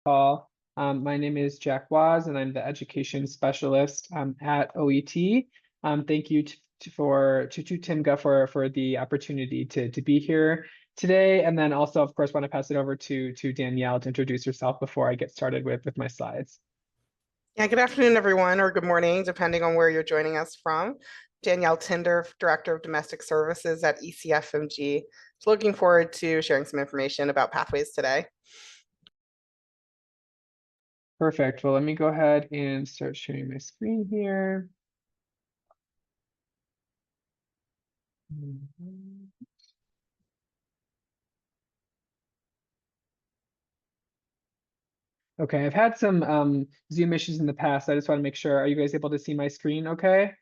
call. My name is Jack Waas, and I'm the education specialist at OET. Thank you to TIMGA for the opportunity to be here today. And then also, of course, want to pass it over to Danielle to introduce herself before I get started with my slides. Yeah, good afternoon, everyone, or good morning, depending on where you're joining us from. Danielle Tinder, Director of Domestic Services at ECFMG. So looking forward to sharing some information about Pathways today. Perfect. Well, let me go ahead and start sharing my screen here. Okay, I've had some Zoom issues in the past. I just want to make sure. Are you guys able to see my screen okay?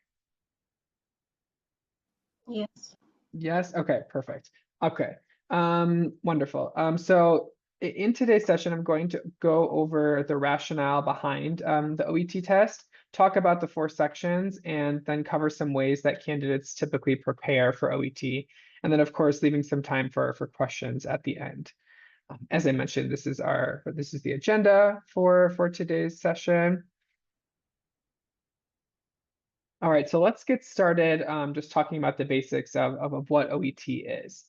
Yes. Yes, okay, perfect. Okay, wonderful. So in today's session, I'm going to go over the rationale behind the OET test, talk about the 4 sections, and then cover some ways that candidates typically prepare for OET. And then, of course, leaving some time for questions at the end. As I mentioned, this is the agenda for today's session. All right, so let's get started just talking about the basics of what OET is.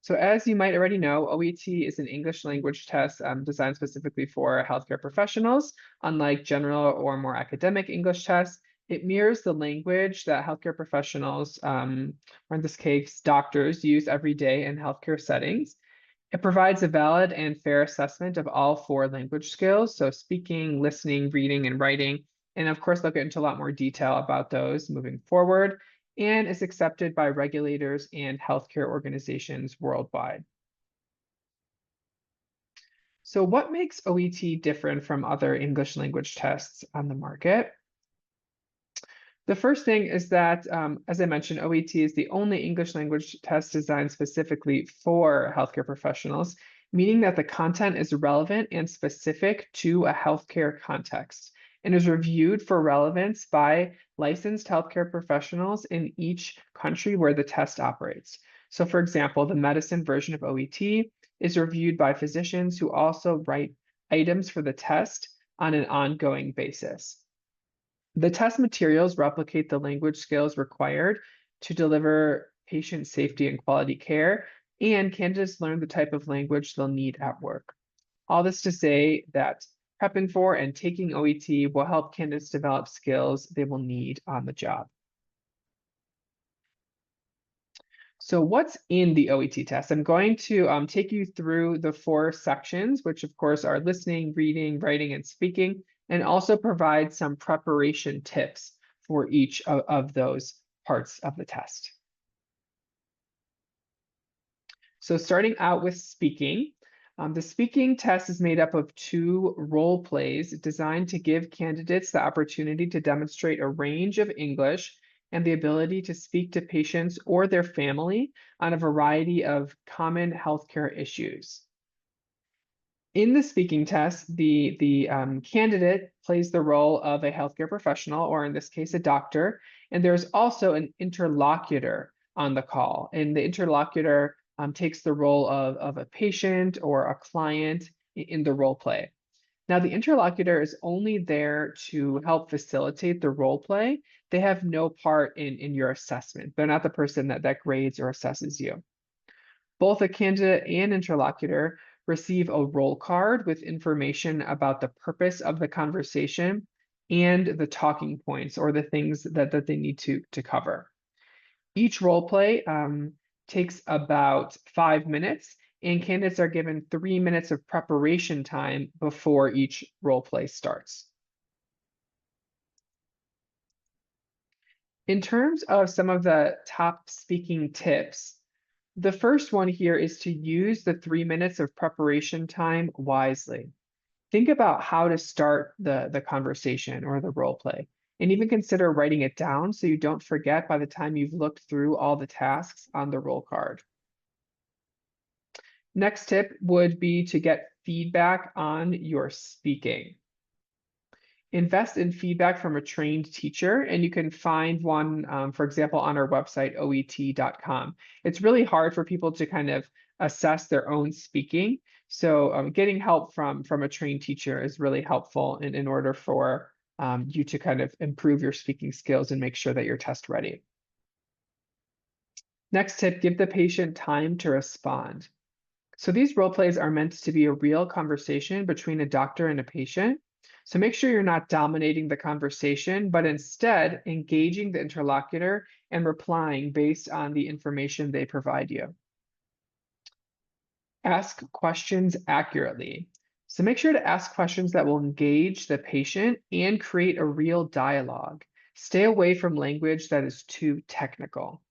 So as you might already know, OET is an English language test designed specifically for healthcare professionals. Unlike general or more academic English tests, it mirrors the language that healthcare professionals, or in this case, doctors, use every day in healthcare settings. It provides a valid and fair assessment of all 4 language skills, so speaking, listening, reading, and writing. And of course, they'll get into a lot more detail about those moving forward, and is accepted by regulators and healthcare organizations worldwide. So what makes OET different from other English language tests on the market? The first thing is that, as I mentioned, OET is the only English language test designed specifically for healthcare professionals, meaning that the content is relevant and specific to a healthcare context and is reviewed for relevance by licensed healthcare professionals in each country where the test operates. So for example, the medicine version of OET is reviewed by physicians who also write items for the test on an ongoing basis. The test materials replicate the language skills required to deliver patient safety and quality care, and candidates learn the type of language they'll need at work. All this to say that prepping for and taking OET will help candidates develop skills they will need on the job. So what's in the OET test? I'm going to take you through the 4 sections, which of course are listening, reading, writing, and speaking, and also provide some preparation tips for each of those parts of the test. So starting out with speaking, the speaking test is made up of 2 role plays designed to give candidates the opportunity to demonstrate a range of English and the ability to speak to patients or their family on a variety of common healthcare issues. In the speaking test, the candidate plays the role of a healthcare professional, or in this case, a doctor, and there's also an interlocutor on the call, and the interlocutor takes the role of a patient or a client in the role play. Now, the interlocutor is only there to help facilitate the role play. They have no part in your assessment. They're not the person that grades or assesses you. Both a candidate and interlocutor receive a role card with information about the purpose of the conversation and the talking points or the things that they need to cover. Each role play takes about 5 minutes, and candidates are given 3 minutes of preparation time before each role play starts. In terms of some of the top speaking tips, the first one here is to use the 3 minutes of preparation time wisely. Think about how to start the conversation or the role play, and even consider writing it down so you don't forget by the time you've looked through all the tasks on the role card. Next tip would be to get feedback on your speaking. Invest in feedback from a trained teacher, and you can find one, for example, on our website, OET.com. It's really hard for people to kind of assess their own speaking. So getting help from a trained teacher is really helpful in order for you to kind of improve your speaking skills and make sure that you're test ready. Next tip, give the patient time to respond. So these role plays are meant to be a real conversation between a doctor and a patient. So make sure you're not dominating the conversation, but instead engaging the interlocutor and replying based on the information they provide you. Ask questions accurately. So make sure to ask questions that will engage the patient and create a real dialogue. Stay away from language that is too technical.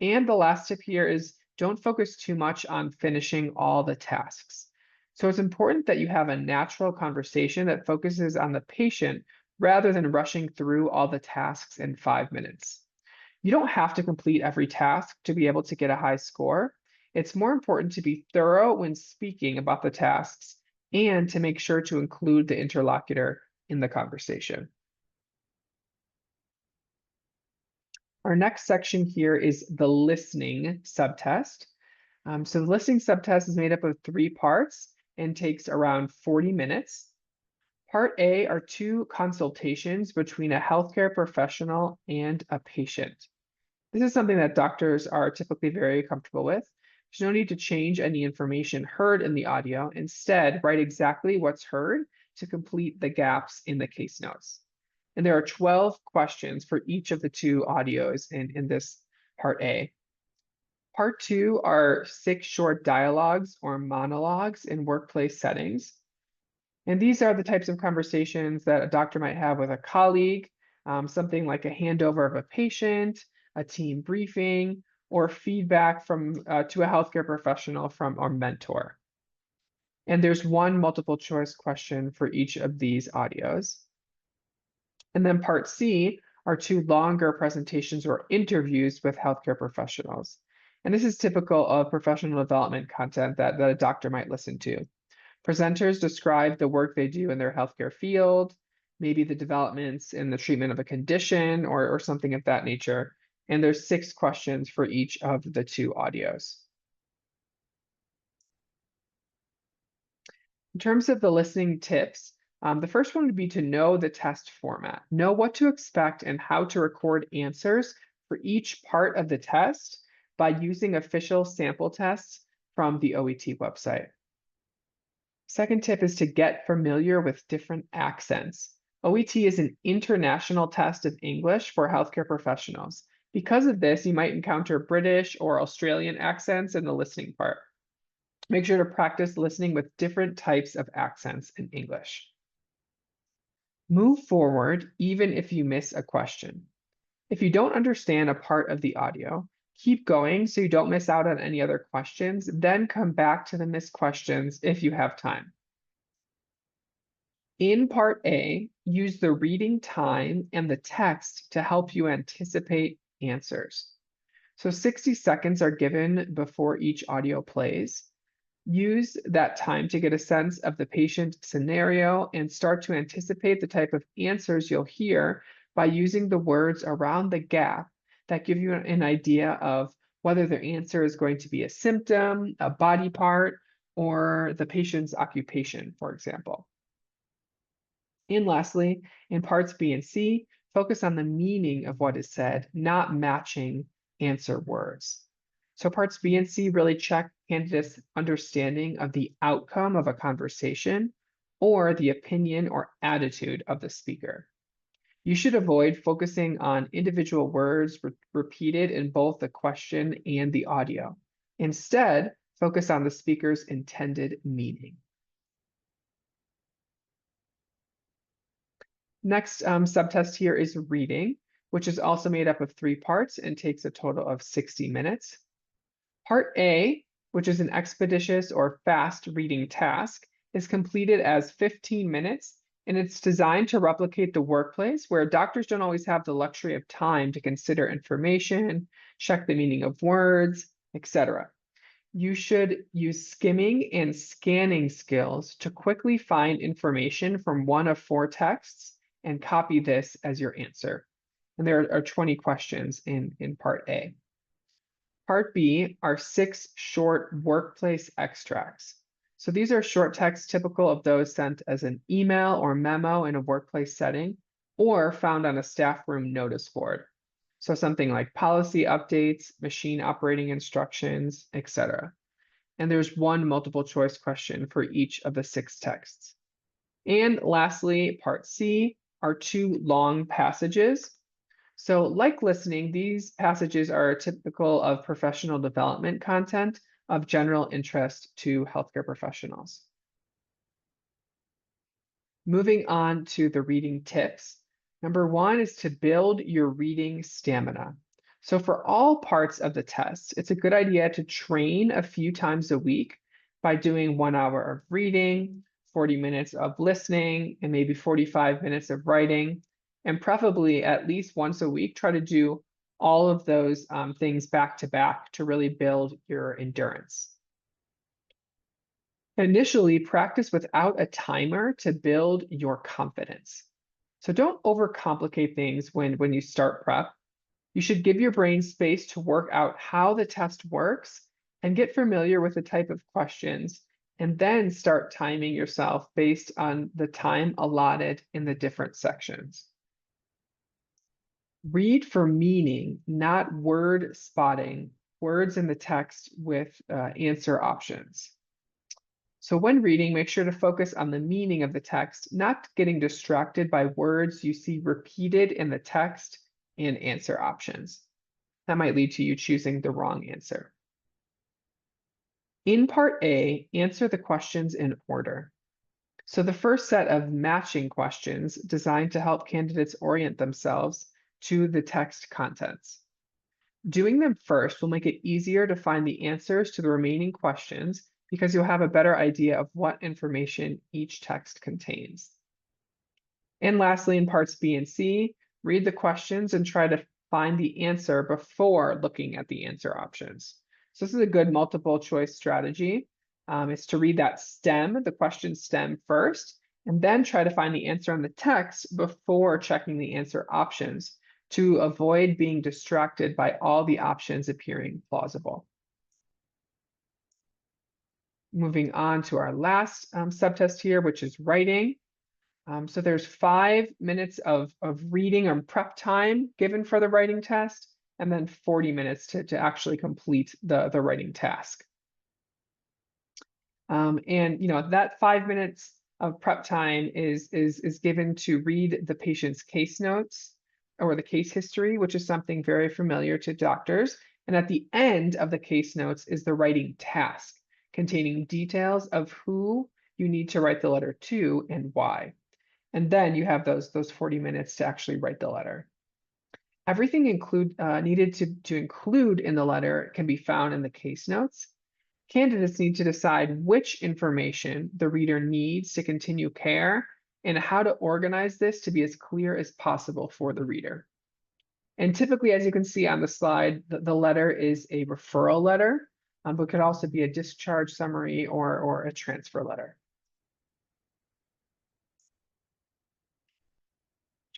And the last tip here is don't focus too much on finishing all the tasks. So it's important that you have a natural conversation that focuses on the patient rather than rushing through all the tasks in 5 minutes. You don't have to complete every task to be able to get a high score. It's more important to be thorough when speaking about the tasks and to make sure to include the interlocutor in the conversation. Our next section here is the listening subtest. So the listening subtest is made up of 3 parts and takes around 40 minutes. Part A are 2 consultations between a healthcare professional and a patient. This is something that doctors are typically very comfortable with. There's no need to change any information heard in the audio. Instead, write exactly what's heard to complete the gaps in the case notes. And there are 12 questions for each of the 2 audios in this part A. Part 2 are 6 short dialogues or monologues in workplace settings. And these are the types of conversations that a doctor might have with a colleague, something like a handover of a patient, a team briefing, or feedback from to a healthcare professional from our mentor. And there's 1 multiple choice question for each of these audios. And then part C are 2 longer presentations or interviews with healthcare professionals. And this is typical of professional development content that a doctor might listen to. Presenters describe the work they do in their healthcare field, maybe the developments in the treatment of a condition or something of that nature. And there's 6 questions for each of the 2 audios. In terms of the listening tips, the first one would be to know the test format, know what to expect and how to record answers for each part of the test by using official sample tests from the OET website. Second tip is to get familiar with different accents. OET is an international test of English for healthcare professionals. Because of this, you might encounter British or Australian accents in the listening part. Make sure to practice listening with different types of accents in English. Move forward even if you miss a question. If you don't understand a part of the audio, keep going so you don't miss out on any other questions, then come back to the missed questions if you have time. In part A, use the reading time and the text to help you anticipate answers. So 60 seconds are given before each audio plays. Use that time to get a sense of the patient scenario and start to anticipate the type of answers you'll hear by using the words around the gap that give you an idea of whether their answer is going to be a symptom, a body part, or the patient's occupation, for example. And lastly, in parts B and C, focus on the meaning of what is said, not matching answer words. So parts B and C really check candidates' understanding of the outcome of a conversation or the opinion or attitude of the speaker. You should avoid focusing on individual words repeated in both the question and the audio. Instead, focus on the speaker's intended meaning. Next subtest here is reading, which is also made up of 3 parts and takes a total of 60 minutes. Part A, which is an expeditious or fast reading task, is completed as 15 minutes, and it's designed to replicate the workplace where doctors don't always have the luxury of time to consider information, check the meaning of words, etc. You should use skimming and scanning skills to quickly find information from one of 4 texts and copy this as your answer. And there are 20 questions in part A. Part B are 6 short workplace extracts. So these are short texts typical of those sent as an email or memo in a workplace setting or found on a staff room notice board. So something like policy updates, machine operating instructions, etc. And there's one multiple choice question for each of the 6 texts. And lastly, part C are 2 long passages. So like listening, these passages are typical of professional development content of general interest to healthcare professionals. Moving on to the reading tips. Number 1 is to build your reading stamina. So for all parts of the test, it's a good idea to train a few times a week by doing 1 hour of reading, 40 minutes of listening, and maybe 45 minutes of writing. And preferably at least once a week, try to do all of those things back to back to really build your endurance. Initially, practice without a timer to build your confidence. So don't overcomplicate things when you start prep. You should give your brain space to work out how the test works and get familiar with the type of questions, and then start timing yourself based on the time allotted in the different sections. Read for meaning, not word spotting, words in the text with answer options. So when reading, make sure to focus on the meaning of the text, not getting distracted by words you see repeated in the text and answer options. That might lead to you choosing the wrong answer. In part A, answer the questions in order. So the first set of matching questions designed to help candidates orient themselves to the text contents. Doing them first will make it easier to find the answers to the remaining questions because you'll have a better idea of what information each text contains. And lastly, in parts B and C, read the questions and try to find the answer before looking at the answer options. So this is a good multiple choice strategy. Is to read that stem, the question stem first, and then try to find the answer on the text before checking the answer options to avoid being distracted by all the options appearing plausible. Moving on to our last subtest here, which is writing. So there's 5 minutes of reading or prep time given for the writing test, and then 40 minutes to actually complete the writing task. And that 5 minutes of prep time is given to read the patient's case notes or the case history, which is something very familiar to doctors. And at the end of the case notes is the writing task, containing details of who you need to write the letter to and why. And then you have those 40 minutes to actually write the letter. Everything needed to include in the letter can be found in the case notes. Candidates need to decide which information the reader needs to continue care and how to organize this to be as clear as possible for the reader. And typically, as you can see on the slide, the letter is a referral letter, but could also be a discharge summary or a transfer letter.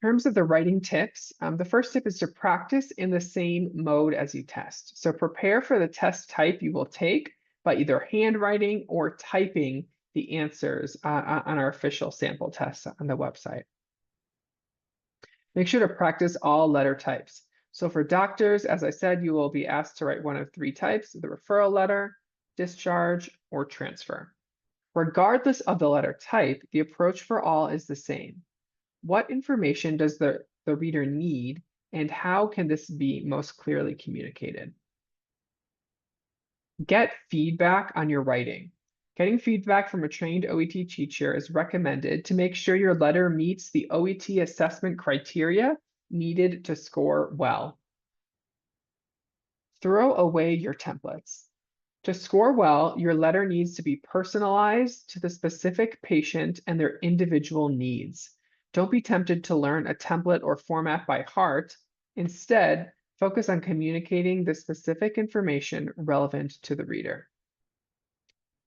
In terms of the writing tips, the first tip is to practice in the same mode as you test. So prepare for the test type you will take by either handwriting or typing the answers on our official sample tests on the website. Make sure to practice all letter types. So for doctors, as I said, you will be asked to write one of 3 types: the referral letter, discharge, or transfer. Regardless of the letter type, the approach for all is the same. What information does the reader need, and how can this be most clearly communicated? Get feedback on your writing. Getting feedback from a trained OET teacher is recommended to make sure your letter meets the OET assessment criteria needed to score well. Throw away your templates. To score well, your letter needs to be personalized to the specific patient and their individual needs. Don't be tempted to learn a template or format by heart. Instead, focus on communicating the specific information relevant to the reader.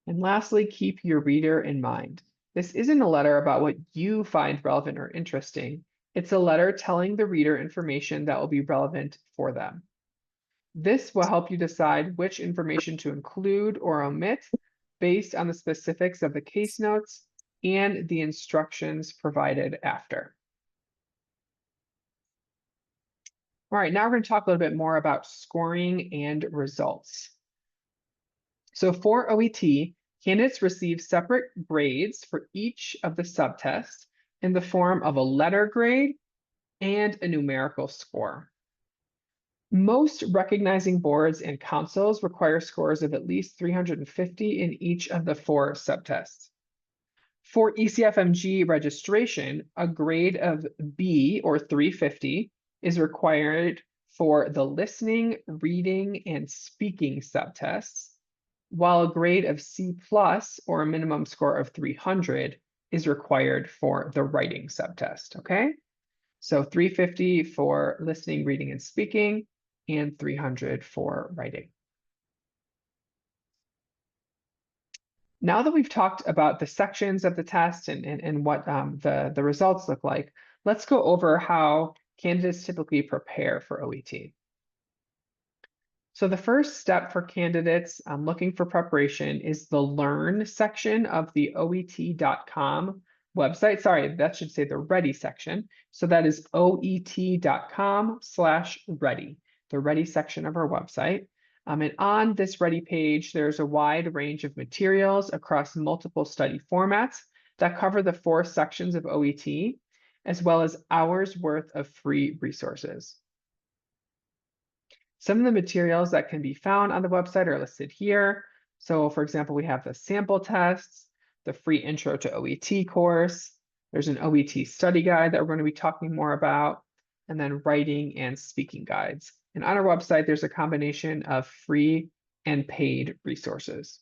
And lastly, keep your reader in mind. This isn't a letter about what you find relevant or interesting. It's a letter telling the reader information that will be relevant for them. This will help you decide which information to include or omit based on the specifics of the case notes and the instructions provided after. All right, now we're going to talk a little bit more about scoring and results. So for OET, candidates receive separate grades for each of the subtests in the form of a letter grade and a numerical score. Most recognizing boards and councils require scores of at least 350 in each of the 4 subtests. For ECFMG registration, a grade of B or 350 is required for the listening, reading, and speaking subtests, while a grade of C+ or a minimum score of 300 is required for the writing subtest, okay? So 350 for listening, reading, and speaking, and 300 for writing. Now that we've talked about the sections of the test and what the results look like, let's go over how candidates typically prepare for OET. So the first step for candidates looking for preparation is the Learn section of the OET.com website. Sorry, that should say the Ready section. So that is OET.com/ready, the Ready section of our website. And on this Ready page, there's a wide range of materials across multiple study formats that cover the 4 sections of OET, as well as hours worth of free resources. Some of the materials that can be found on the website are listed here. So for example, we have the sample tests, the free intro to OET course. There's an OET study guide that we're going to be talking more about, and then writing and speaking guides. And on our website, there's a combination of free and paid resources.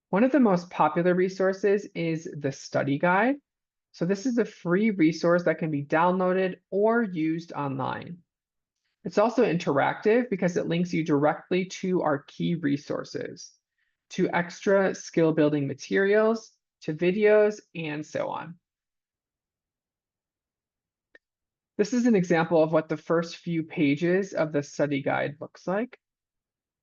One of the most popular resources is the study guide. So this is a free resource that can be downloaded or used online. It's also interactive because it links you directly to our key resources, to extra skill building materials, to videos, and so on. This is an example of what the first few pages of the study guide looks like.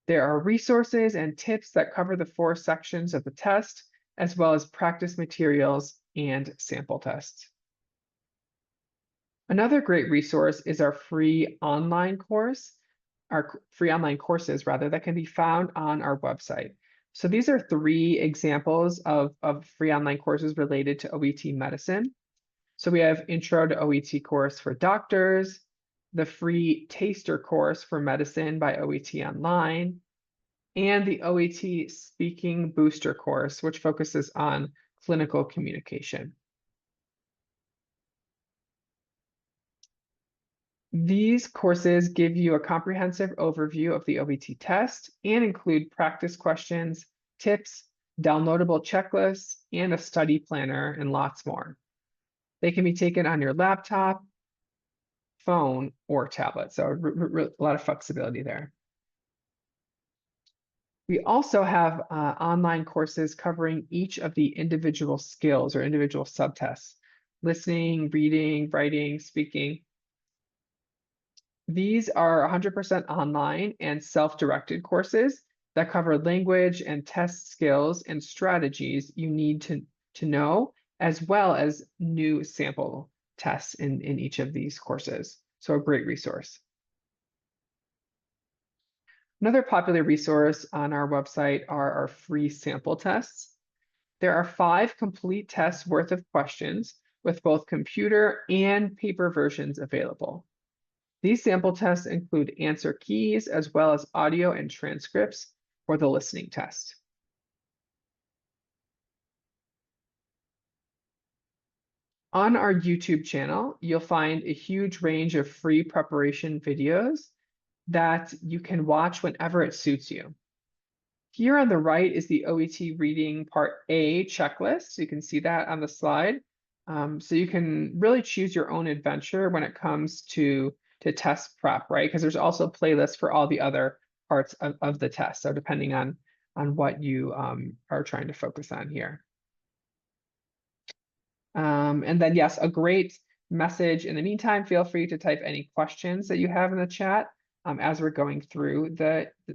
There are resources and tips that cover the 4 sections of the test, as well as practice materials and sample tests. Another great resource is our free online course, our free online courses rather, that can be found on our website. So these are 3 examples of free online courses related to OET medicine. So we have Intro to OET course for doctors, the free taster course for medicine by OET Online, and the OET speaking booster course, which focuses on clinical communication. These courses give you a comprehensive overview of the OET test and include practice questions, tips, downloadable checklists, and a study planner, and lots more. They can be taken on your laptop, phone, or tablet, so a lot of flexibility there. We also have online courses covering each of the individual skills or individual subtests: listening, reading, writing, speaking. These are 100% online and self-directed courses that cover language and test skills and strategies you need to know, as well as new sample tests in each of these courses. So a great resource. Another popular resource on our website are our free sample tests. There are 5 complete tests worth of questions with both computer and paper versions available. These sample tests include answer keys as well as audio and transcripts for the listening test. On our YouTube channel, you'll find a huge range of free preparation videos that you can watch whenever it suits you. Here on the right is the OET Reading Part A checklist. So you can see that on the slide. So you can really choose your own adventure when it comes to test prep, right? Because there's also playlists for all the other parts of the test. So depending on what you are trying to focus on here. And then, yes, a great message. In the meantime, feel free to type any questions that you have in the chat as we're going through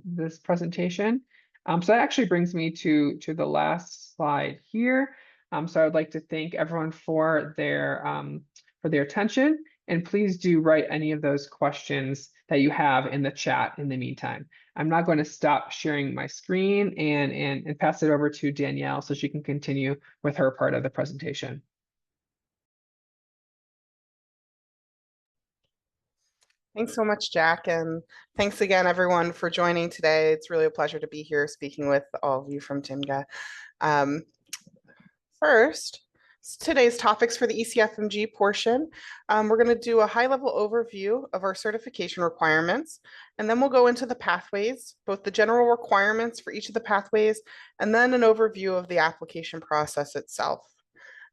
this presentation. So that actually brings me to the last slide here. So I would like to thank everyone for their attention, and please do write any of those questions that you have in the chat in the meantime. I'm now going to stop sharing my screen and pass it over to Danielle so she can continue with her part of the presentation. Thanks so much, Jack, and thanks again, everyone, for joining today. It's really a pleasure to be here speaking with all of you from TIMGA. First, today's topics for the ECFMG portion. We're going to do a high-level overview of our certification requirements, and then we'll go into the pathways, both the general requirements for each of the pathways, and then an overview of the application process itself.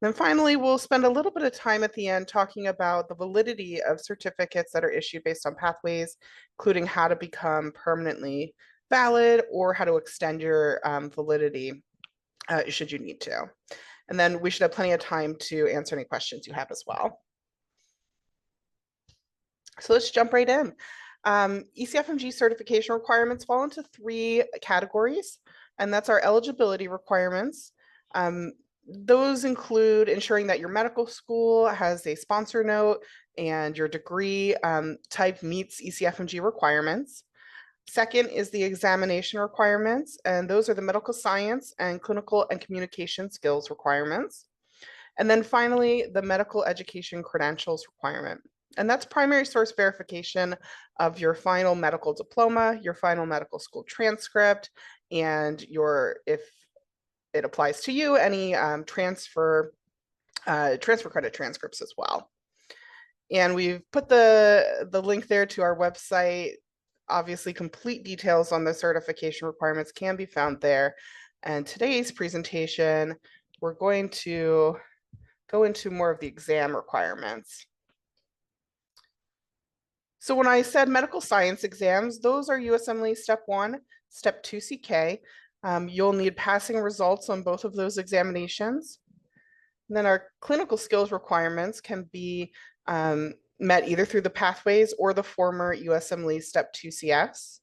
Then finally, we'll spend a little bit of time at the end talking about the validity of certificates that are issued based on pathways, including how to become permanently valid or how to extend your validity should you need to. And then we should have plenty of time to answer any questions you have as well. So let's jump right in. ECFMG certification requirements fall into 3 categories, and that's our eligibility requirements. Those include ensuring that your medical school has a sponsor note and your degree type meets ECFMG requirements. Second is the examination requirements, and those are the medical science and clinical and communication skills requirements. And then finally, the medical education credentials requirement. And that's primary source verification of your final medical diploma, your final medical school transcript, and your, if it applies to you, any transfer credit transcripts as well. And we've put the link there to our website. Obviously, complete details on the certification requirements can be found there. And today's presentation, we're going to go into more of the exam requirements. So when I said medical science exams, those are USMLE Step 1, Step 2 CK. You'll need passing results on both of those examinations. And then our clinical skills requirements can be met either through the pathways or the former USMLE Step 2 CS.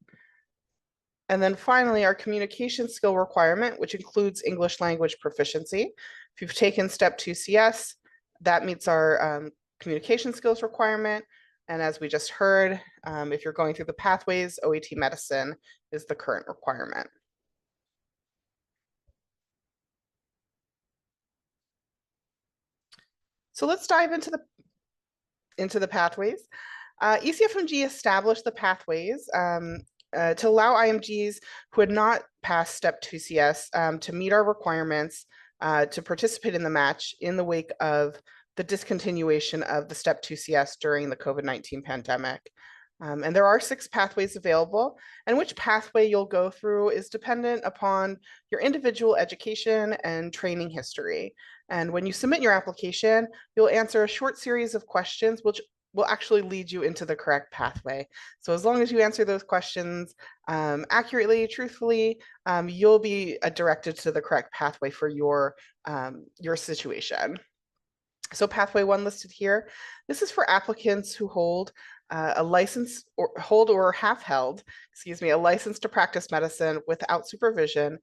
And then finally, our communication skill requirement, which includes English language proficiency. If you've taken Step 2 CS, that meets our communication skills requirement. And as we just heard, if you're going through the pathways, OET Medicine is the current requirement. So let's dive into the pathways. ECFMG established the pathways to allow IMGs who had not passed Step 2 CS to meet our requirements to participate in the match in the wake of the discontinuation of the Step 2 CS during the COVID-19 pandemic. And there are 6 pathways available, and which pathway you'll go through is dependent upon your individual education and training history. And when you submit your application, you'll answer a short series of questions which will actually lead you into the correct pathway. So as long as you answer those questions accurately, truthfully, you'll be directed to the correct pathway for your situation. So pathway 1 listed here, this is for applicants who hold a license or have held, a license to practice medicine without supervision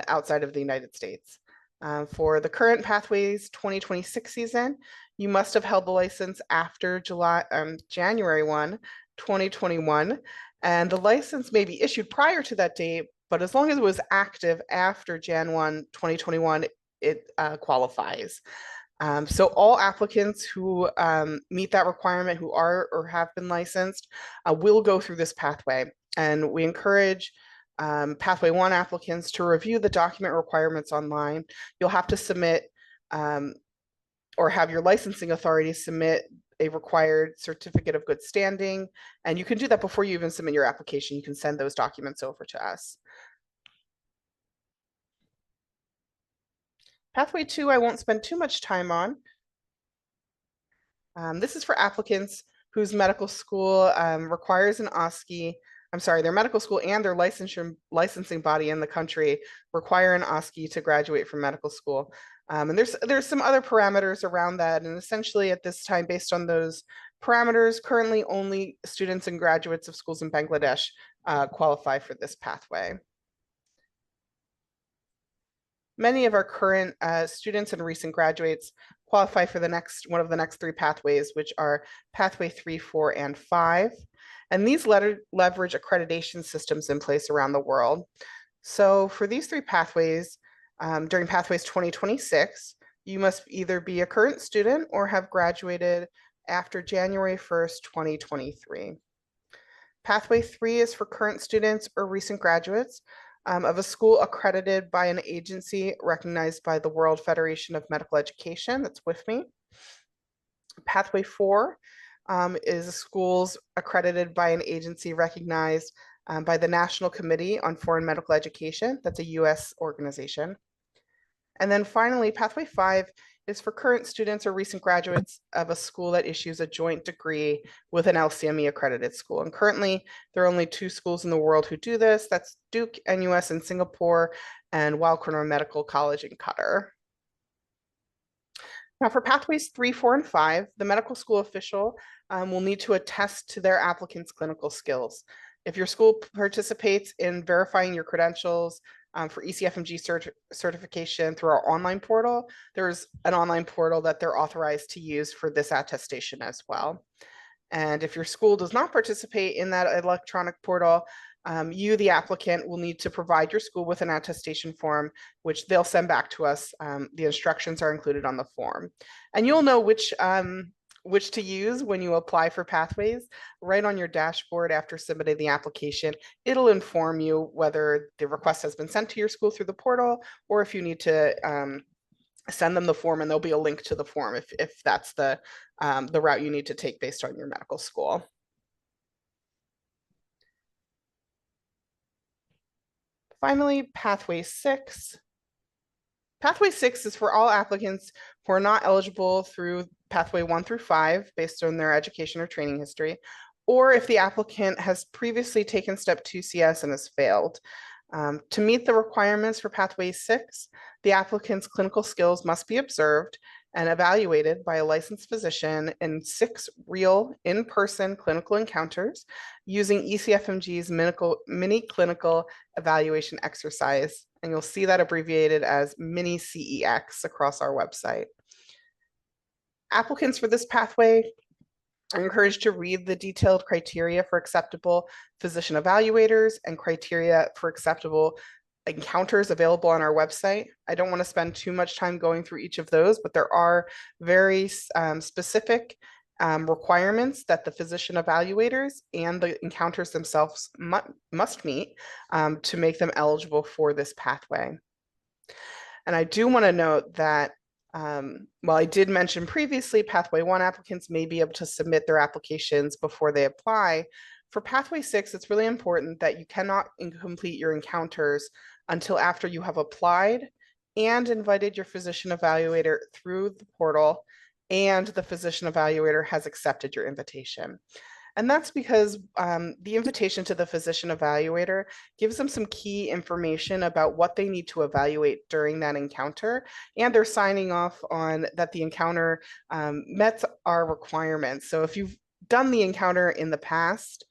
outside of the United States. For the current Pathways 2026 season, you must have held the license after January 1, 2021, and the license may be issued prior to that date, but as long as it was active after Jan 1, 2021, it qualifies. So all applicants who meet that requirement, who are or have been licensed, will go through this pathway. And we encourage Pathway 1 applicants to review the document requirements online. You'll have to submit or have your licensing authority submit a required certificate of good standing. And you can do that before you even submit your application. You can send those documents over to us. Pathway 2, I won't spend too much time on. This is for applicants whose medical school requires an OSCE their medical school and their licensing body in the country require an OSCE to graduate from medical school. And there's some other parameters around that. And essentially at this time, based on those parameters, currently only students and graduates of schools in Bangladesh qualify for this pathway. Many of our current students and recent graduates qualify for one of the next three pathways, which are pathway 3, 4, and 5. And these leverage accreditation systems in place around the world. So for these three pathways, during pathways 2026, you must either be a current student or have graduated after January 1st, 2023. Pathway 3 is for current students or recent graduates of a school accredited by an agency recognized by the World Federation of Medical Education, that's WIFME. Pathway 4 is schools accredited by an agency recognized by the National Committee on Foreign Medical Education, that's a US organization. And then finally, pathway 5 is for current students or recent graduates of a school that issues a joint degree with an LCME accredited school. And currently, there are only 2 schools in the world who do this. That's Duke NUS in Singapore and Weill Cornell Medical College in Qatar. Now for pathways 3, 4, and 5, the medical school official will need to attest to their applicant's clinical skills. If your school participates in verifying your credentials for ECFMG certification through our online portal, there's an online portal that they're authorized to use for this attestation as well. And if your school does not participate in that electronic portal, you, the applicant, will need to provide your school with an attestation form, which they'll send back to us. The instructions are included on the form. And you'll know which to use when you apply for pathways. Right on your dashboard after submitting the application, it'll inform you whether the request has been sent to your school through the portal, or if you need to send them the form, and there'll be a link to the form if that's the route you need to take based on your medical school. Finally, pathway 6. Pathway 6 is for all applicants who are not eligible through pathway 1 through 5 based on their education or training history, or if the applicant has previously taken step 2 CS and has failed. To meet the requirements for pathway 6, the applicant's clinical skills must be observed and evaluated by a licensed physician in 6 real in-person clinical encounters using ECFMG's mini clinical evaluation exercise. And you'll see that abbreviated as mini CEX across our website. Applicants for this pathway are encouraged to read the detailed criteria for acceptable physician evaluators and criteria for acceptable encounters available on our website. I don't want to spend too much time going through each of those, but there are very specific requirements that the physician evaluators and the encounters themselves must meet to make them eligible for this pathway. And I do want to note that while I did mention previously, pathway 1 applicants may be able to submit their applications before they apply. For pathway 6, it's really important that you cannot complete your encounters until after you have applied and invited your physician evaluator through the portal, and the physician evaluator has accepted your invitation. And that's because the invitation to the physician evaluator gives them some key information about what they need to evaluate during that encounter, and they're signing off on that the encounter met our requirements. So if you've done the encounter in the past,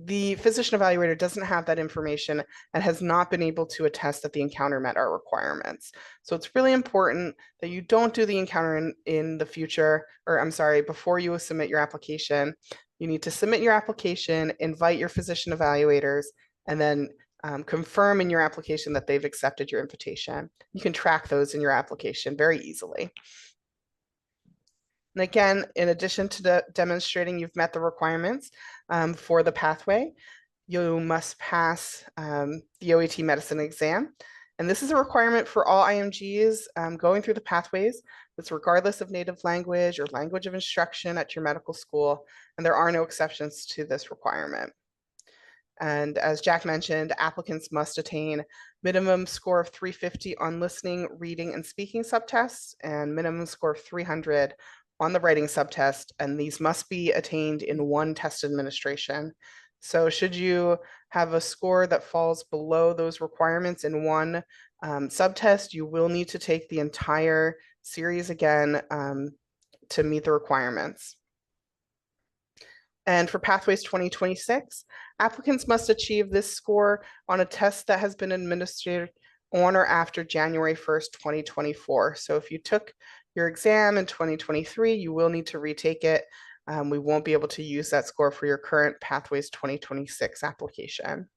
the physician evaluator doesn't have that information and has not been able to attest that the encounter met our requirements. So it's really important that you don't do the encounter in the future, or I'm sorry, before you submit your application. You need to submit your application, invite your physician evaluators, and then confirm in your application that they've accepted your invitation. You can track those in your application very easily. And again, in addition to demonstrating you've met the requirements for the pathway, you must pass the OET Medicine exam. And this is a requirement for all IMGs going through the pathways. It's regardless of native language or language of instruction at your medical school, and there are no exceptions to this requirement. And as Jack mentioned, applicants must attain minimum score of 350 on listening, reading, and speaking subtests, and minimum score of 300 on the writing subtest, and these must be attained in one test administration. So should you have a score that falls below those requirements in one subtest, you will need to take the entire series again to meet the requirements. And for Pathways 2026, applicants must achieve this score on a test that has been administered on or after January 1st, 2024. So if you took your exam in 2023, you will need to retake it. We won't be able to use that score for your current Pathways 2026 application.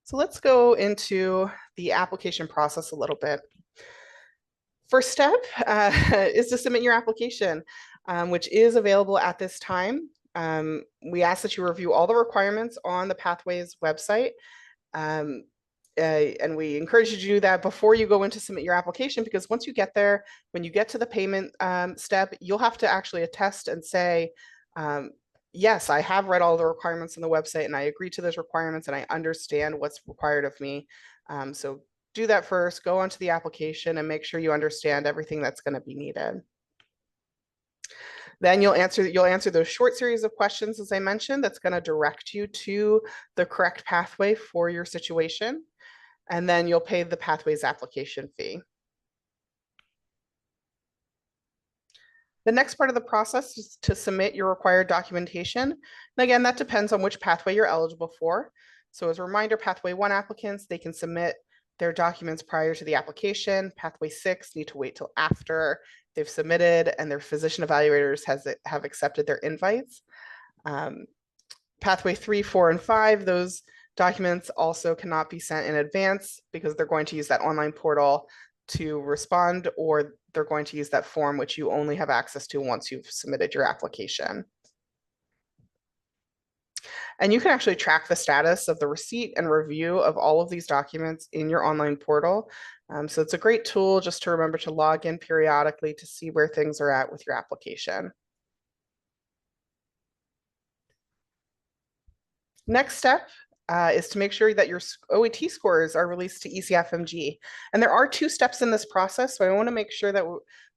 So let's go into the application process a little bit. First step is to submit your application, which is available at this time. We ask that you review all the requirements on the Pathways website. And we encourage you to do that before you go in to submit your application, because once you get there, when you get to the payment step, you'll have to actually attest and say, yes, I have read all the requirements on the website and I agree to those requirements and I understand what's required of me. So do that first, go onto the application and make sure you understand everything that's going to be needed. Then you'll answer those short series of questions, as I mentioned, that's going to direct you to the correct pathway for your situation. And then you'll pay the Pathways application fee. The next part of the process is to submit your required documentation. And again, that depends on which pathway you're eligible for. So as a reminder, Pathway 1 applicants, they can submit their documents prior to the application. Pathway 6 need to wait till after they've submitted and their physician evaluators have accepted their invites. Pathway 3, 4, and 5, those documents also cannot be sent in advance because they're going to use that online portal to respond, or they're going to use that form, which you only have access to once you've submitted your application. And you can actually track the status of the receipt and review of all of these documents in your online portal. So it's a great tool just to remember to log in periodically to see where things are at with your application. Next step is to make sure that your OET scores are released to ECFMG. And there are 2 steps in this process, so I want to make sure that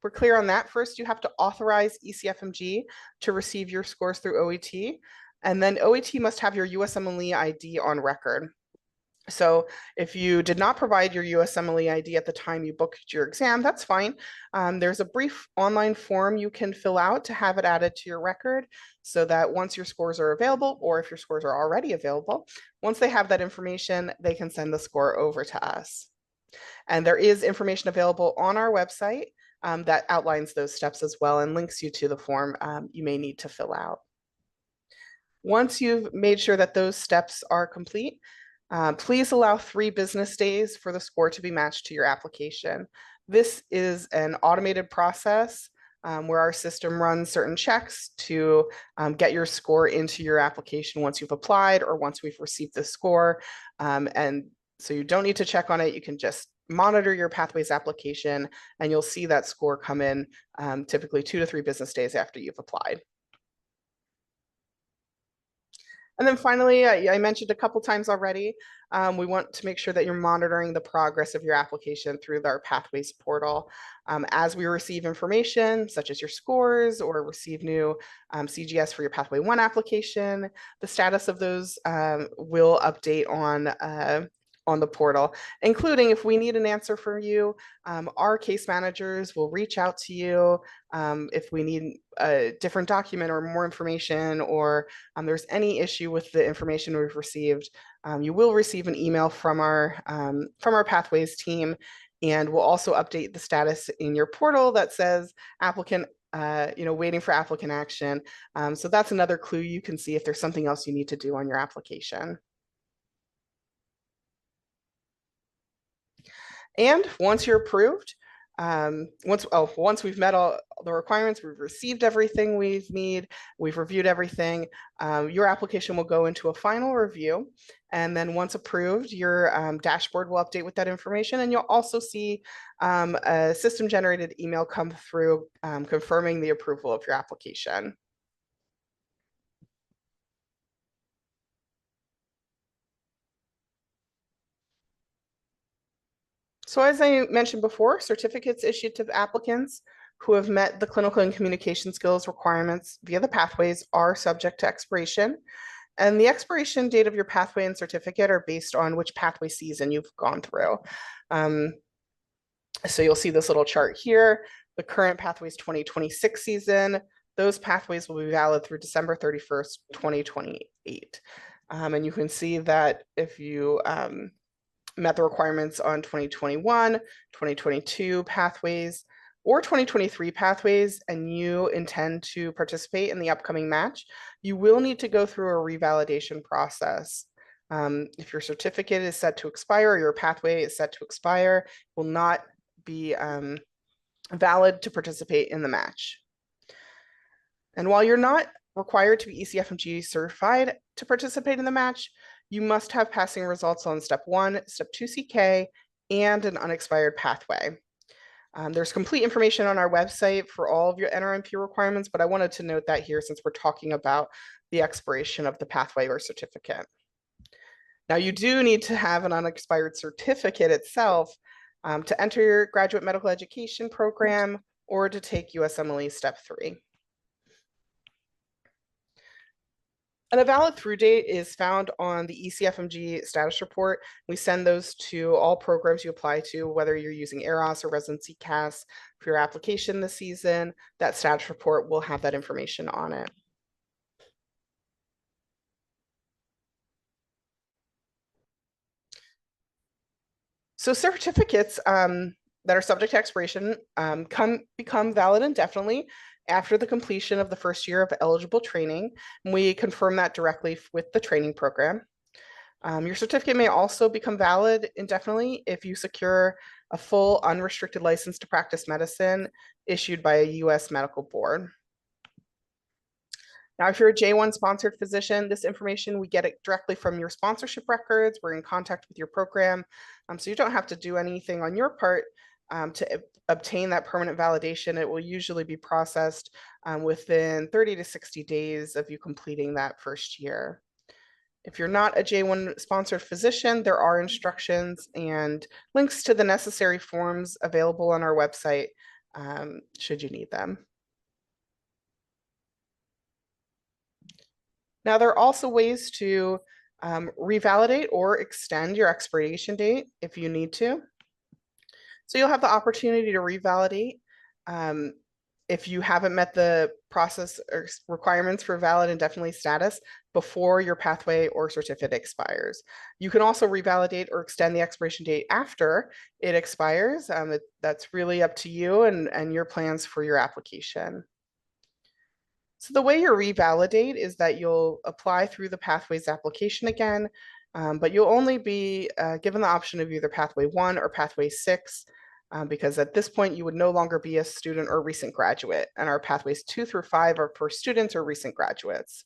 we're clear on that. First, you have to authorize ECFMG to receive your scores through OET, and then OET must have your USMLE ID on record. So if you did not provide your USMLE ID at the time you booked your exam, that's fine. There's a brief online form you can fill out to have it added to your record so that once your scores are available, or if your scores are already available, once they have that information, they can send the score over to us. And there is information available on our website that outlines those steps as well and links you to the form you may need to fill out. Once you've made sure that those steps are complete, please allow 3 business days for the score to be matched to your application. This is an automated process where our system runs certain checks to get your score into your application once you've applied or once we've received the score. And so you don't need to check on it. You can just monitor your Pathways application and you'll see that score come in typically 2 to 3 business days after you've applied. And then finally, I mentioned a couple times already, we want to make sure that you're monitoring the progress of your application through our Pathways portal. As we receive information, such as your scores or receive new CGS for your Pathway 1 application, the status of those will update on the portal, including if we need an answer from you, our case managers will reach out to you if we need a different document or more information, or there's any issue with the information we've received. You will receive an email from our Pathways team, and we'll also update the status in your portal that says applicant waiting for applicant action. So that's another clue you can see if there's something else you need to do on your application. And once you're approved, once we've met all the requirements, we've received everything we need, we've reviewed everything, your application will go into a final review. And then once approved, your dashboard will update with that information. And you'll also see a system generated email come through confirming the approval of your application. So as I mentioned before, certificates issued to applicants who have met the clinical and communication skills requirements via the pathways are subject to expiration. And the expiration date of your pathway and certificate are based on which pathway season you've gone through. So you'll see this little chart here. The current pathways 2026 season, those pathways will be valid through December 31st, 2028. And you can see that if you met the requirements on 2021, 2022 pathways, or 2023 pathways, and you intend to participate in the upcoming match, you will need to go through a revalidation process. If your certificate is set to expire, or your pathway is set to expire, will not be valid to participate in the match. And while you're not required to be ECFMG certified to participate in the match, you must have passing results on step 1, step 2 CK, and an unexpired pathway. There's complete information on our website for all of your NRMP requirements, but I wanted to note that here since we're talking about the expiration of the pathway or certificate. Now, you do need to have an unexpired certificate itself to enter your graduate medical education program or to take USMLE step 3. And a valid through date is found on the ECFMG status report. We send those to all programs you apply to, whether you're using ERAS or Residency CAS for your application this season. That status report will have that information on it. So certificates that are subject to expiration become valid indefinitely after the completion of the first year of eligible training. We confirm that directly with the training program. Your certificate may also become valid indefinitely if you secure a full unrestricted license to practice medicine issued by a US medical board. Now, if you're a J1 sponsored physician, this information, we get it directly from your sponsorship records. We're in contact with your program. So you don't have to do anything on your part to obtain that permanent validation. It will usually be processed within 30 to 60 days of you completing that first year. If you're not a J1 sponsored physician, there are instructions and links to the necessary forms available on our website should you need them. Now, there are also ways to revalidate or extend your expiration date if you need to. So you'll have the opportunity to revalidate if you haven't met the process or requirements for valid indefinitely status before your pathway or certificate expires. You can also revalidate or extend the expiration date after it expires. That's really up to you and your plans for your application. So the way you revalidate is that you'll apply through the pathways application again, but you'll only be given the option of either pathway 1 or pathway 6, because at this point you would no longer be a student or recent graduate, and our pathways 2 through 5 are for students or recent graduates.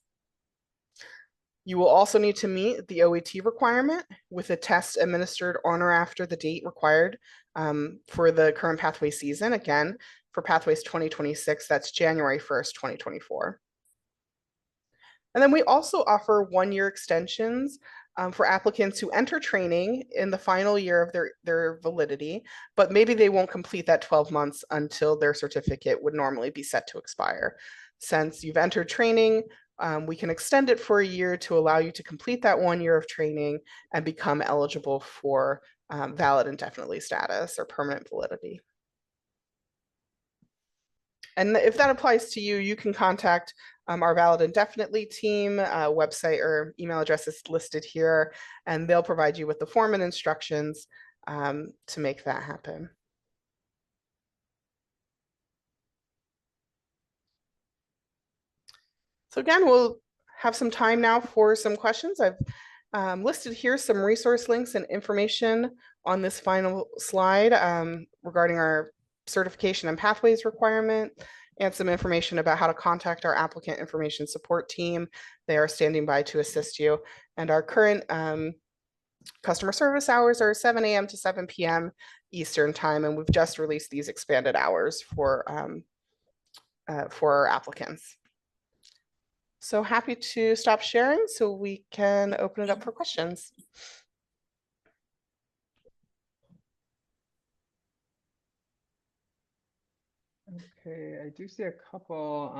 You will also need to meet the OET requirement with a test administered on or after the date required for the current pathway season. Again, for pathways 2026, that's January 1st, 2024. And then we also offer 1-year extensions for applicants who enter training in the final year of their validity, but maybe they won't complete that 12 months until their certificate would normally be set to expire. Since you've entered training, we can extend it for a year to allow you to complete that 1 year of training and become eligible for valid indefinitely status or permanent validity. And if that applies to you, you can contact our valid indefinitely team. Website or email address is listed here, and they'll provide you with the form and instructions to make that happen. So again, we'll have some time now for some questions. I've listed here some resource links and information on this final slide regarding our certification and pathways requirement, and some information about how to contact our applicant information support team. They are standing by to assist you. And our current customer service hours are 7 a.m. to 7 p.m. Eastern time, and we've just released these expanded hours for our applicants. So happy to stop sharing so we can open it up for questions. Okay, I do see a couple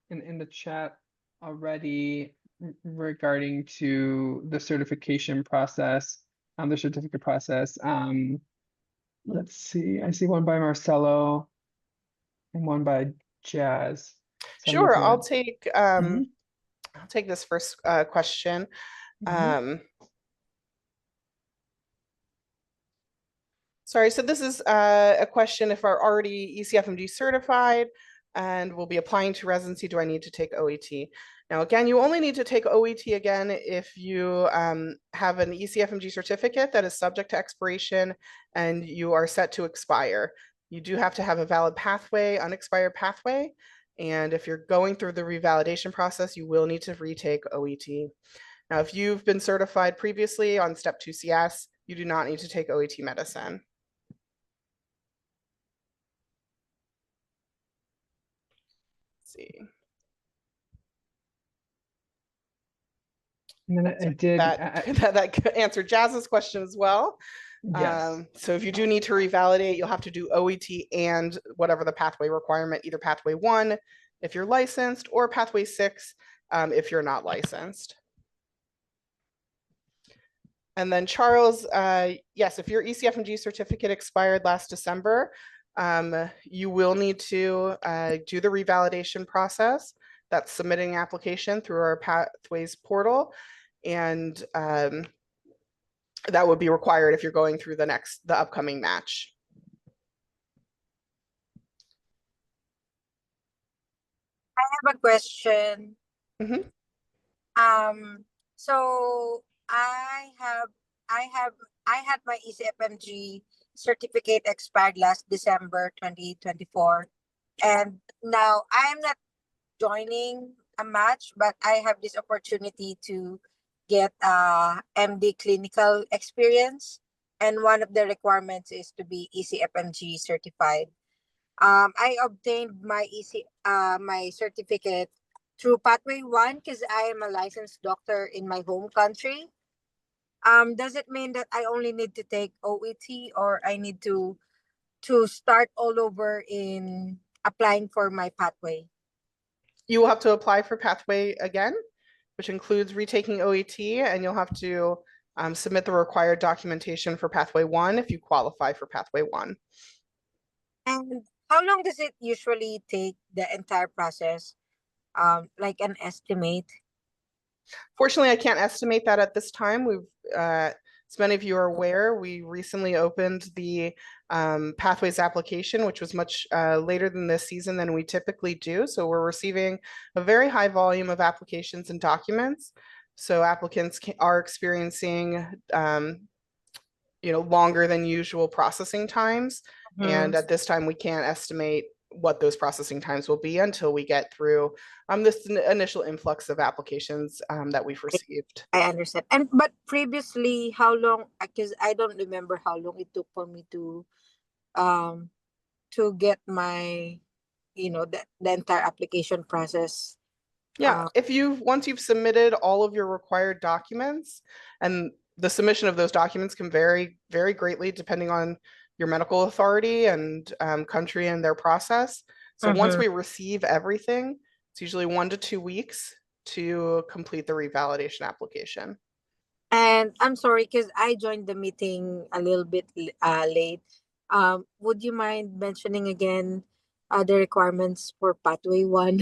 in the chat already regarding to the certification process, the certificate process. Let's see. I see one by Marcelo and one by Jazz. So I'm Sure, looking I'll at take this first question. Sorry, so this is a question if are already ECFMG certified and will be applying to residency, do I need to take OET? Now, again, you only need to take OET again if you have an ECFMG certificate that is subject to expiration and you are set to expire. You do have to have a valid pathway, unexpired pathway. And if you're going through the revalidation process, you will need to retake OET. Now, if you've been certified previously on step 2 CS, you do not need to take OET medicine. See. And then I did that answered Jazz's question as well. yes. So if you do need to revalidate, you'll have to do OET and whatever the pathway requirement, either pathway 1 if you're licensed or pathway 6 if you're not licensed. And then Charles, yes, if your ECFMG certificate expired last December, you will need to do the revalidation process. That's submitting an application through our Pathways portal. And that would be required if you're going through the upcoming match. I have a question. Mhm. So I had my ECFMG certificate expired last December 2024, and now I am not joining a match, but I have this opportunity to get MD clinical experience, and one of the requirements is to be ECFMG certified. I obtained my my certificate through Pathway 1 because I am a licensed doctor in my home country. Does it mean that I only need to take OET, or I need to start all over in applying for my pathway? You will have to apply for pathway again, which includes retaking OET, and you'll have to submit the required documentation for pathway 1 if you qualify for pathway 1. And how long does it usually take, the entire process? Like an estimate? Fortunately, I can't estimate that at this time. We've, as many of you are aware, we recently opened the Pathways application, which was much later than this season than we typically do. So we're receiving a very high volume of applications and documents. So applicants are experiencing, longer than usual processing times. And at this time, we can't estimate what those processing times will be until we get through this initial influx of applications that we've received. I understand. But previously, how long? Because I don't remember how long it took for me to get my, the entire application process. Yeah, once you've submitted all of your required documents, and the submission of those documents can vary very greatly depending on your medical authority and country and their process. So once we receive everything, it's usually 1 to 2 weeks to complete the revalidation application. And I'm sorry, because I joined the meeting a little bit late. Would you mind mentioning again the requirements for Pathway 1?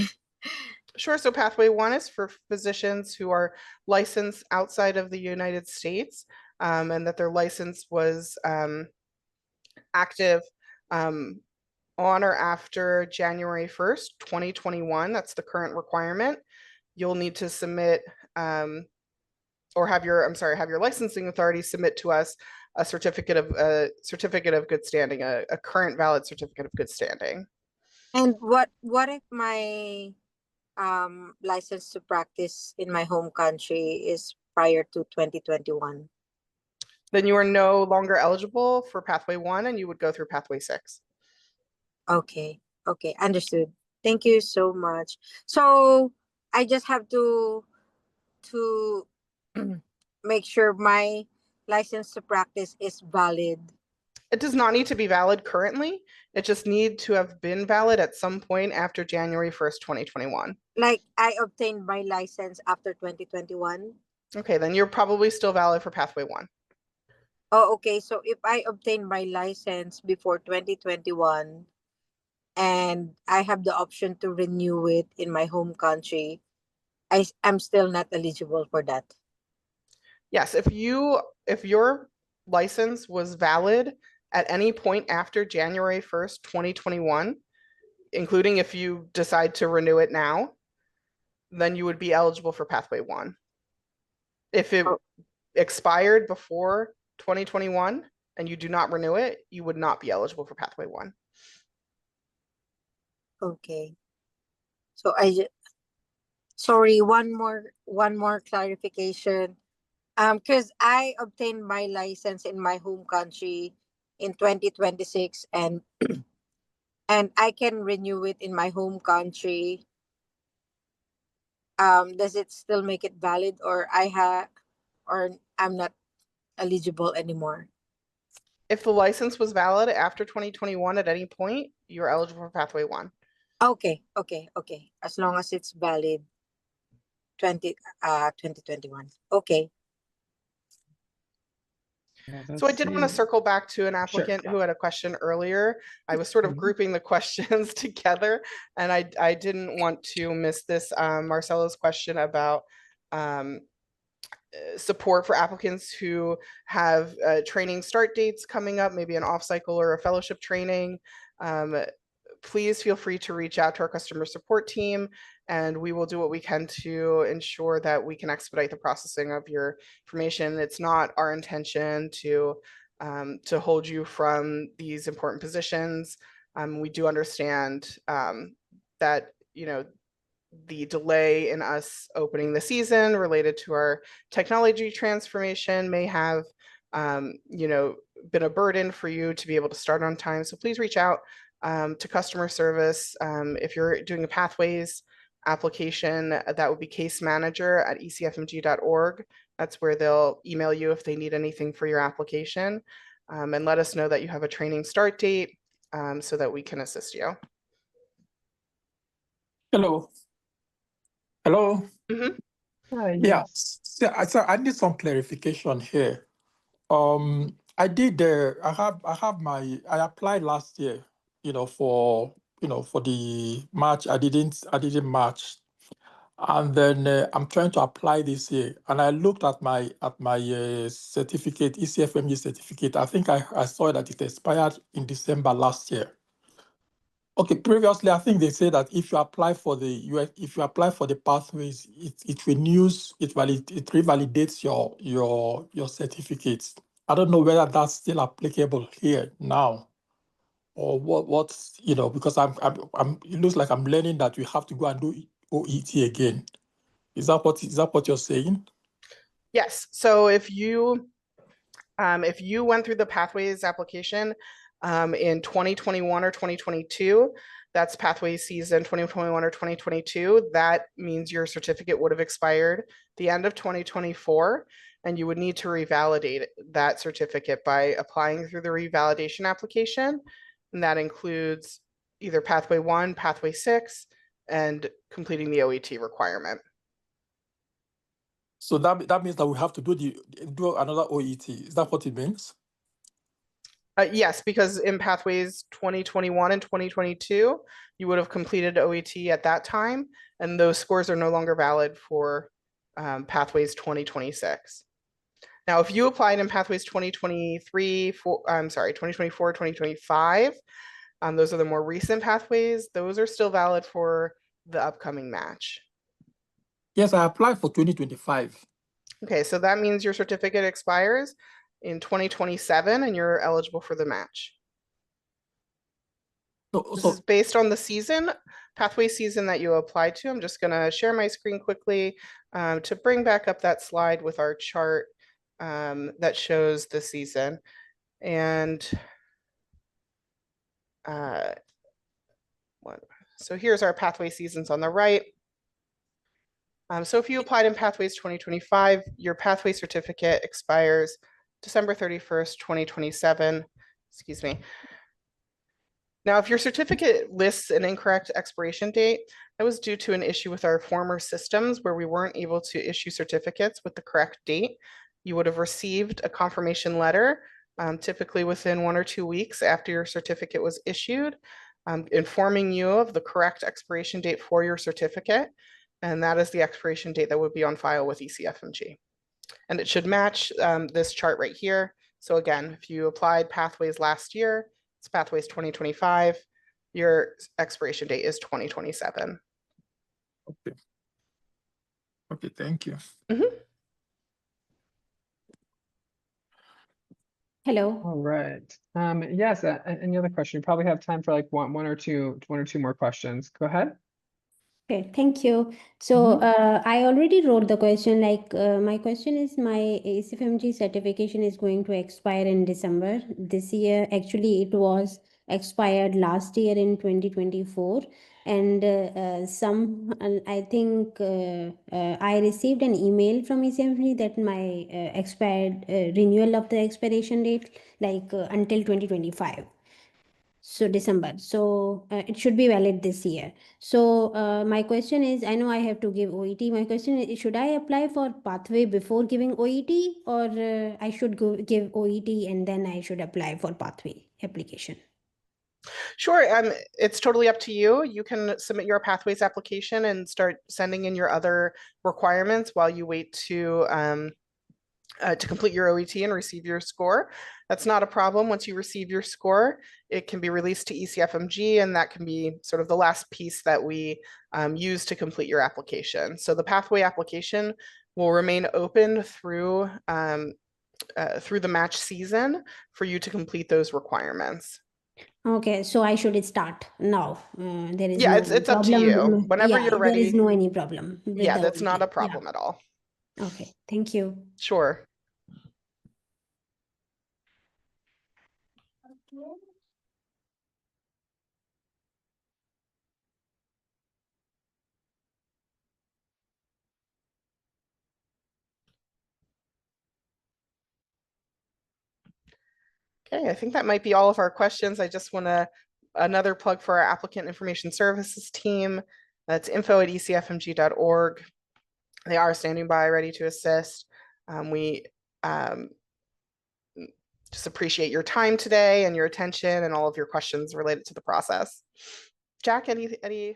Sure. So pathway 1 is for physicians who are licensed outside of the United States, and that their license was active on or after January 1st, 2021. That's the current requirement. You'll need to submit or have your licensing authority submit to us a certificate of good standing, a current valid certificate of good standing. And what if my license to practice in my home country is prior to 2021? Then you are no longer eligible for pathway 1 and you would go through pathway 6. Okay, understood. Thank you so much. So I just have to make sure my license to practice is valid. It does not need to be valid currently. It just need to have been valid at some point after January 1st, 2021. Like I obtained my license after 2021. Okay, then you're probably still valid for Pathway 1. Oh, okay. So if I obtain my license before 2021 and I have the option to renew it in my home country, I'm still not eligible for that. Yes, if your license was valid at any point after January 1st, 2021, including if you decide to renew it now, then you would be eligible for Pathway 1. If it Oh. expired before 2021 and you do not renew it, you would not be eligible for Pathway 1. Okay. So sorry, one more clarification. Because I obtained my license in my home country in 2026 and and I can renew it in my home country. Does it still make it valid, or I'm not eligible anymore? If the license was valid after 2021 at any point, you're eligible for Pathway 1. Okay. As long as it's valid 2021. Okay. So I did want to circle back to an applicant who had a question earlier. I was sort of grouping the questions together, and I didn't want to miss this. Marcelo's question about support for applicants who have training start dates coming up, maybe an off-cycle or a fellowship training. Please feel free to reach out to our customer support team, and we will do what we can to ensure that we can expedite the processing of your information. It's not our intention to hold you from these important positions. We do understand that, you know, the delay in us opening the season related to our technology transformation may have, you know, been a burden for you to be able to start on time. So please reach out to customer service. If you're doing a Pathways application, that would be case manager at ecfmg.org. That's where they'll email you if they need anything for your application, and let us know that you have a training start date so that we can assist you. Hello. Hello. Mhm. Hi, Yeah. So I need some clarification here. I did. I applied last year. For the March. I didn't March, and then I'm trying to apply this year. And I looked at my certificate, ECFMG certificate. I think I saw that it expired in December last year. Okay, previously, I think they say that if you apply for the pathways, it renews, it revalidates your certificates. I don't know whether that's still applicable here now, or what's because it looks like I'm learning that we have to go and do OET again. Is that what you're saying? Yes. So if you went through the Pathways application in 2021 or 2022, that's Pathways season 2021 or 2022, that means your certificate would have expired the end of 2024, and you would need to revalidate that certificate by applying through the revalidation application. And that includes either Pathway 1, Pathway 6, and completing the OET requirement. So that means that we have to do another OET. Is that what it means? Yes, because in Pathways 2021 and 2022, you would have completed OET at that time, and those scores are no longer valid for Pathways 2026. Now, if you applied in Pathways 2024, 2025, those are the more recent pathways. Those are still valid for the upcoming match. Yes, I applied for 2025. Okay, so that means your certificate expires in 2027 and you're eligible for the match. This is based on the season, pathway season that you applied to. I'm just going to share my screen quickly to bring back up that slide with our chart that shows the season. And so here's our pathway seasons on the right. So if you applied in Pathways 2025, your pathway certificate expires December 31st, 2027. excuse me. Now, if your certificate lists an incorrect expiration date, that was due to an issue with our former systems where we weren't able to issue certificates with the correct date. You would have received a confirmation letter, typically within 1 or 2 weeks after your certificate was issued, informing you of the correct expiration date for your certificate. And that is the expiration date that would be on file with ECFMG. And it should match this chart right here. So again, if you applied Pathways last year, it's Pathways 2025, your expiration date is 2027. Okay. Okay, thank you. Hello. All right. Yes, any other question? You probably have time for like one or two more questions. Go ahead. Okay, thank you. So I already wrote the question. Like my question is, my ECFMG certification is going to expire in December this year. Actually, it was expired last year in 2024. And I think I received an email from ECFMG that my expired renewal of the expiration date, like until 2025. So December. So it should be valid this year. So my question is, I know I have to give OET. My question is, should I apply for pathway before giving OET, or I should give OET and then I should apply for pathway application? Sure, it's totally up to you. You can submit your Pathways application and start sending in your other requirements while you wait to complete your OET and receive your score. That's not a problem. Once you receive your score, it can be released to ECFMG, and that can be sort of the last piece that we use to complete your application. So the Pathway application will remain open through the match season for you to complete those requirements. Okay, so I should start now. There is Yeah, no it's up to you. Whenever you're there is ready. no any problem with Yeah, the that's not OET. a problem at all. Okay, thank you. Sure. Okay, I think that might be all of our questions. I just want to another plug for our applicant information services team. That's info@ecfmg.org. They are standing by, ready to assist. We just appreciate your time today and your attention and all of your questions related to the process. Jack, any